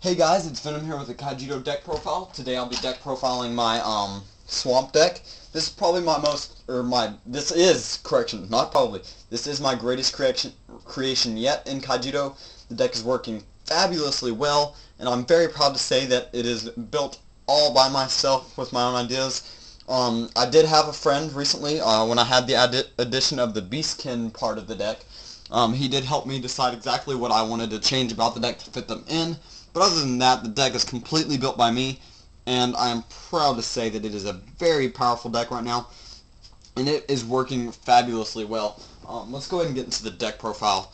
Hey guys, it's Venom here with a Kaijudo deck profile. Today I'll be deck profiling my swamp deck. This is probably this is my greatest creation yet in Kaijudo. The deck is working fabulously well, and I'm very proud to say that it is built all by myself with my own ideas. I did have a friend recently, when I had the addition of the Beastkin part of the deck. He did help me decide exactly what I wanted to change about the deck to fit them in. But other than that, the deck is completely built by me, and I am proud to say that it is a very powerful deck right now, and it is working fabulously well. Let's go ahead and get into the deck profile.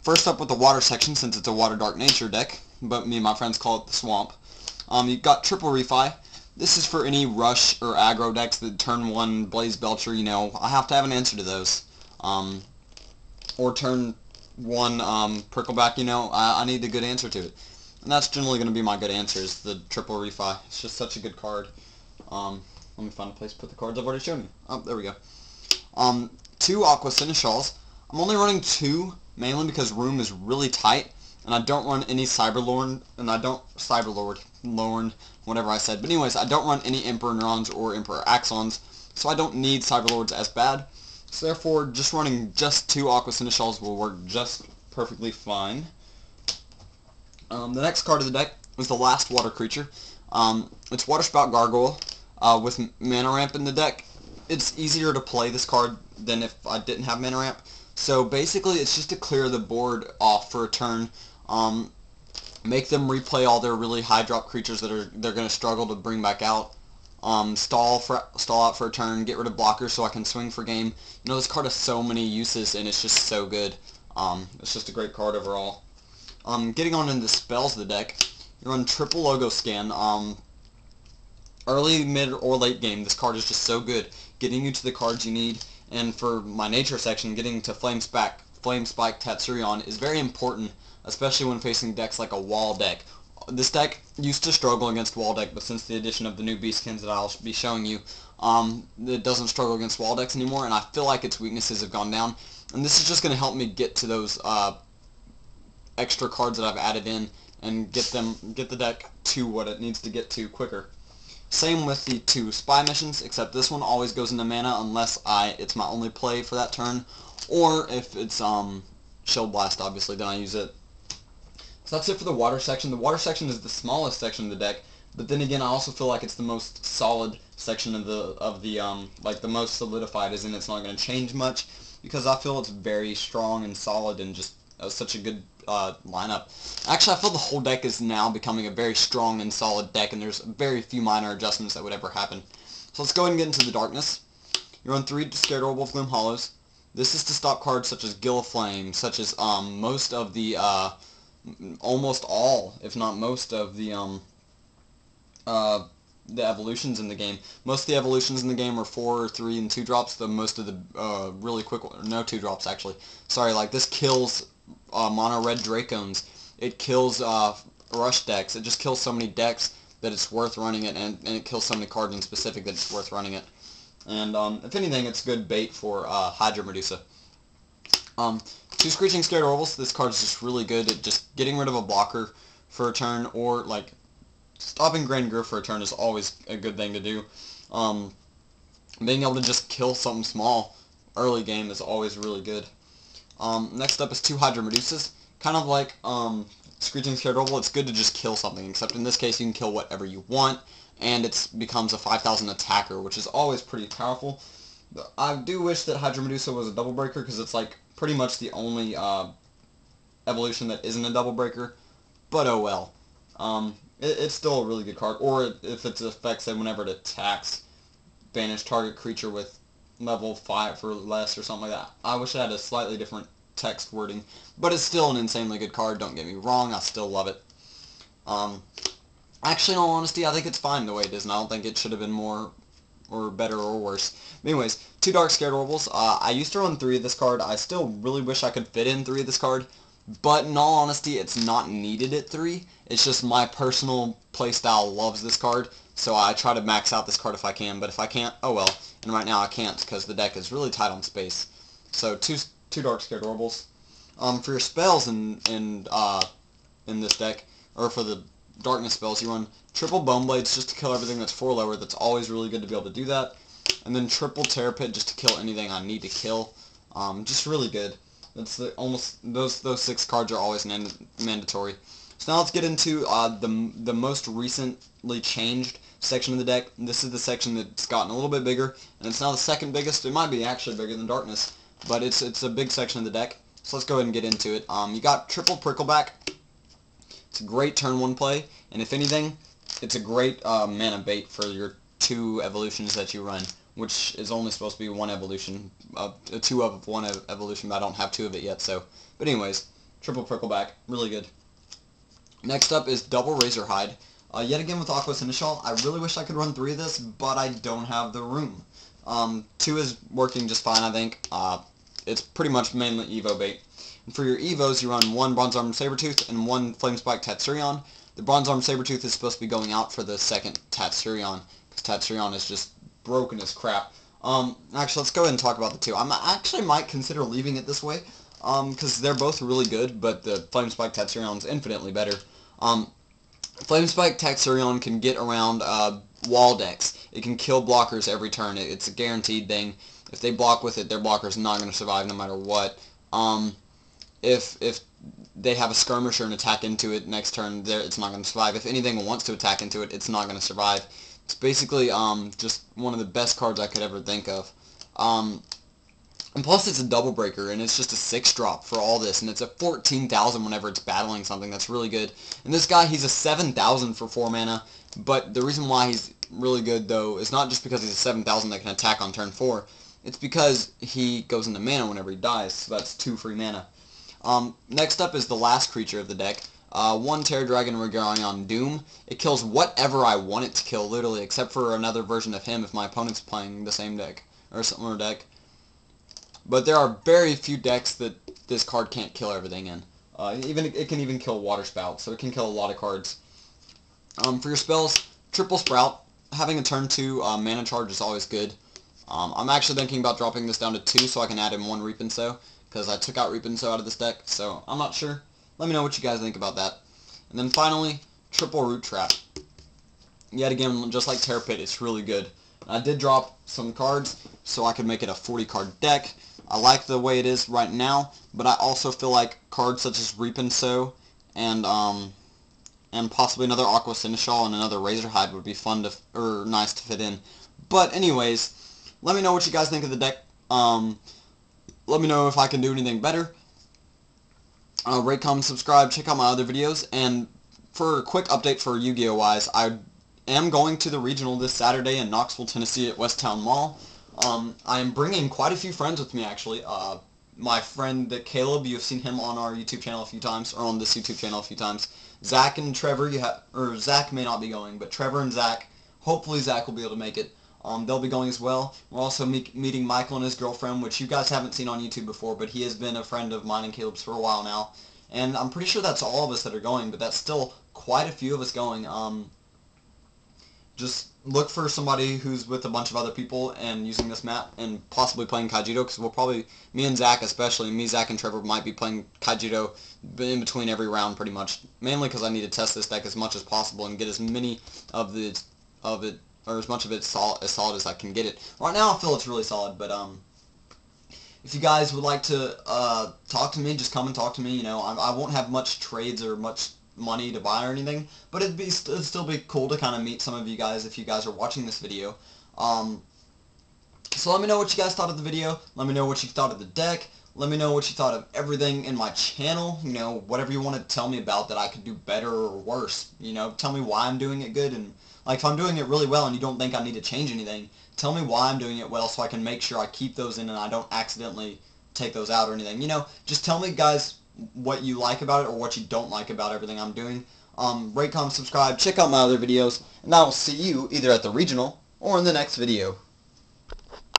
First up with the water section, since it's a water dark nature deck, but me and my friends call it the swamp. You've got triple Reef-Eye. This is for any rush or aggro decks that turn 1 Blaze Belcher, you know, I have to have an answer to those. Or turn 1 Prickleback, you know, I need a good answer to it. And that's generally going to be my good answer, is the triple Reef-Eye. It's just such a good card. Let me find a place to put the cards I've already shown you. Oh, there we go. 2 Aqua Seneschals. I'm only running 2, mainly because room is really tight, and I don't run any Cyberlord, whatever I said. But anyways, I don't run any Emperor Neurons or Emperor Axons, so I don't need Cyberlords as bad. So therefore, just running just 2 Aqua Seneschals will work just perfectly fine. The next card of the deck is the last water creature. It's Waterspout Gargoyle with mana ramp in the deck. It's easier to play this card than if I didn't have mana ramp. So basically it's just to clear the board off for a turn, make them replay all their really high drop creatures that they're going to struggle to bring back out, stall out for a turn, get rid of blockers so I can swing for game. You know, this card has so many uses and it's just so good. It's just a great card overall. Getting on into the spells of the deck, you run triple Logo Scan. Early, mid, or late game, this card is just so good, getting you to the cards you need. And for my nature section, getting to Flamespike Tatsurion is very important, especially when facing decks like a wall deck. This deck used to struggle against wall deck, but since the addition of the new Beastkins that I'll be showing you, it doesn't struggle against wall decks anymore, and I feel like its weaknesses have gone down. And this is just going to help me get to those extra cards that I've added in and get the deck to what it needs to get to quicker. Same with the 2 spy missions, except this one always goes into mana unless it's my only play for that turn, or if it's Shield Blast, obviously, then I use it. So that's it for the water section. The water section is the smallest section of the deck, but then again I also feel like it's the most solid section of the like the most solidified, as in it's not going to change much, because I feel it's very strong and solid and just such a good lineup. Actually, I feel the whole deck is now becoming a very strong and solid deck, and there's very few minor adjustments that would ever happen. So let's go ahead and get into the darkness. You run 3 Scaradorable Gloom Hollows. This is to stop cards such as Gill of Flame, such as almost all, if not most of the evolutions in the game. Most of the evolutions in the game are 4, 3, and 2 drops. Most of the really quick no 2 drops actually. Sorry, like this kills mono red Dracones. It kills rush decks. It just kills so many decks that it's worth running it, and it kills so many cards in specific that it's worth running it. And if anything, it's good bait for Hydra Medusa. 2 Screeching Scaradorables. This card is just really good at just getting rid of a blocker for a turn, or like stopping Grand Griff for a turn is always a good thing to do. Being able to just kill something small early game is always really good. Next up is 2 Hydra Medusas. Kind of like Screeching Scaradorable, it's good to just kill something, except in this case you can kill whatever you want, and it becomes a 5,000 attacker, which is always pretty powerful. I do wish that Hydra Medusa was a double breaker, because it's like pretty much the only evolution that isn't a double breaker, but oh well. It's still a really good card, or if its effect said whenever it attacks, banish target creature with level 5 or less or something like that. I wish it had a slightly different text wording, but it's still an insanely good card, don't get me wrong, I still love it. Actually, in all honesty, I think it's fine the way it is, and I don't think it should have been more or better or worse. Anyways, 2 Dark Scaradorables. I used to run 3 of this card. I still really wish I could fit in 3 of this card, but in all honesty, it's not needed at 3. It's just my personal playstyle loves this card, so I try to max out this card if I can, but if I can't, oh well. And right now I can't, because the deck is really tight on space. So 2 Dark Scaradorable. For your spells in this deck, or for the darkness spells, you run triple Bone Blades just to kill everything that's 4 lower. That's always really good to be able to do that. And then triple Terra Pit just to kill anything I need to kill. Just really good. That's those 6 cards are always mandatory. So now let's get into the most recently changed section of the deck. This is the section that's gotten a little bit bigger, and it's now the second biggest. It might be actually bigger than Darkness, but it's a big section of the deck. So let's go ahead and get into it. You got triple Prickleback. It's a great turn 1 play, and if anything, it's a great mana bait for your 2 evolutions that you run, which is only supposed to be 1 evolution, 2 of 1 evolution, but I don't have 2 of it yet. So, but anyways, triple Prickleback, really good. Next up is double Razorhide. Yet again with Aqua Seneschal. I really wish I could run 3 of this, but I don't have the room. 2 is working just fine, I think. It's pretty much mainly Evo bait. And for your Evos, you run 1 Bronze Arm Sabertooth and 1 Flamespike Tatsurion. The Bronze Arm Sabertooth is supposed to be going out for the second Tatsurion, because Tatsurion is just broken as crap. Actually, let's go ahead and talk about the 2. I actually might consider leaving it this way, because they're both really good, but the Flamespike Tatsurion is infinitely better. Flamespike Tatsurion can get around wall decks. It can kill blockers every turn. It's a guaranteed thing. If they block with it, their blocker's not going to survive no matter what. If they have a skirmisher and attack into it next turn, it's not going to survive. If anything wants to attack into it, it's not going to survive. It's basically just one of the best cards I could ever think of. And plus it's a double breaker, and it's just a 6-drop for all this, and it's a 14,000 whenever it's battling something. That's really good. And this guy, he's a 7,000 for 4 mana, but the reason why he's really good, though, is not just because he's a 7,000 that can attack on turn 4. It's because he goes into mana whenever he dies, so that's 2 free mana. Next up is the last creature of the deck. 1 Terradragon Regarion Doom. It kills whatever I want it to kill, literally, except for another version of him if my opponent's playing the same deck, or a similar deck. But there are very few decks that this card can't kill everything in. It can even kill Waterspout, so it can kill a lot of cards. For your spells, triple Sprout. Having a turn 2 mana charge is always good. I'm actually thinking about dropping this down to 2 so I can add in 1 Reef-Eye, because I took out Reef-Eye out of this deck, so I'm not sure. Let me know what you guys think about that. And then finally, triple Root Trap. Yet again, just like Terra Pit, it's really good. And I did drop some cards so I could make it a 40-card deck. I like the way it is right now, but I also feel like cards such as Reef-Eye and possibly another Aqua Seneschal and another Razorhide would be fun to, or nice to fit in. But anyways, let me know what you guys think of the deck. Let me know if I can do anything better. Rate, comment, subscribe, check out my other videos, and for a quick update for Yu-Gi-Oh! Wise, I am going to the regional this Saturday in Knoxville, Tennessee at Westtown Mall. I am bringing quite a few friends with me, actually. My friend Caleb, you've seen him on our YouTube channel a few times, or on this YouTube channel a few times. Zach and Trevor, Zach may not be going, but Trevor and Zach, hopefully Zach will be able to make it. They'll be going as well. We're also meeting Michael and his girlfriend, which you guys haven't seen on YouTube before, but he has been a friend of mine and Caleb's for a while now. And I'm pretty sure that's all of us that are going, but that's still quite a few of us going. Just look for somebody who's with a bunch of other people and using this map and possibly playing Kaijudo, because we'll probably, me and Zach especially, me, Zach, and Trevor might be playing Kaijudo in between every round pretty much. Mainly because I need to test this deck as much as possible and get as many of it, or as much of it as solid as I can get it. Right now I feel it's really solid, but if you guys would like to talk to me, just come and talk to me. You know, I won't have much trades or much money to buy or anything, but it'd still be cool to kind of meet some of you guys if you guys are watching this video. So let me know what you guys thought of the video. Let me know what you thought of the deck. Let me know what you thought of everything in my channel. You know, whatever you want to tell me about that I could do better or worse. You know, tell me why I'm doing it good, and like if I'm doing it really well and you don't think I need to change anything, tell me why I'm doing it well so I can make sure I keep those in and I don't accidentally take those out or anything. You know, just tell me, guys, what you like about it or what you don't like about everything I'm doing. Rate, comment, subscribe, check out my other videos, and I will see you either at the regional or in the next video.